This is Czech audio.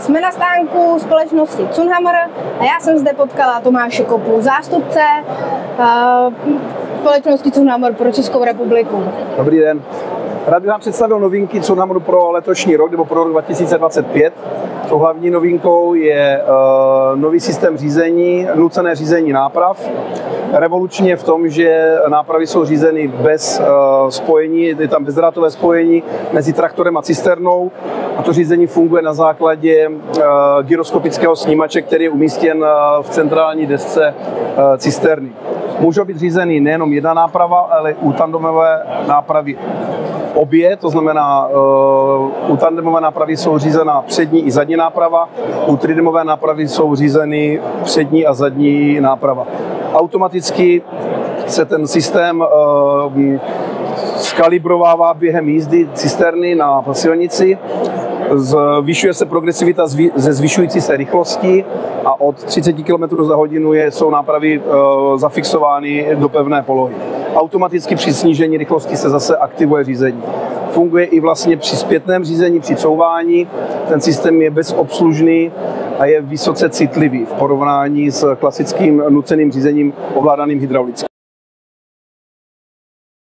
Jsme na stánku společnosti Cunhammer a já jsem zde potkala Tomáše Kopu, zástupce společnosti Cunhammer pro Českou republiku. Dobrý den. Rád bych vám představil novinky Cunhammeru pro letošní rok nebo pro rok 2025. Tou hlavní novinkou je nový systém řízení, nucené řízení náprav. Revolučně v tom, že nápravy jsou řízeny bez spojení, je tam bezdrátové spojení mezi traktorem a cisternou a to řízení funguje na základě gyroskopického snímače, který je umístěn v centrální desce cisterny. Můžou být řízeny nejenom jedna náprava, ale u tandemové nápravy obě, to znamená, u tandemové nápravy jsou řízena přední i zadní náprava, u tridemové nápravy jsou řízeny přední a zadní náprava. Automaticky se ten systém skalibrovává během jízdy cisterny na silnici, zvyšuje se progresivita ze zvyšující se rychlosti a od 30 km za hodinu jsou nápravy zafixovány do pevné polohy. Automaticky při snížení rychlosti se zase aktivuje řízení. Funguje i vlastně při zpětném řízení, při couvání. Ten systém je bezobslužný a je vysoce citlivý v porovnání s klasickým nuceným řízením ovládaným hydraulicky.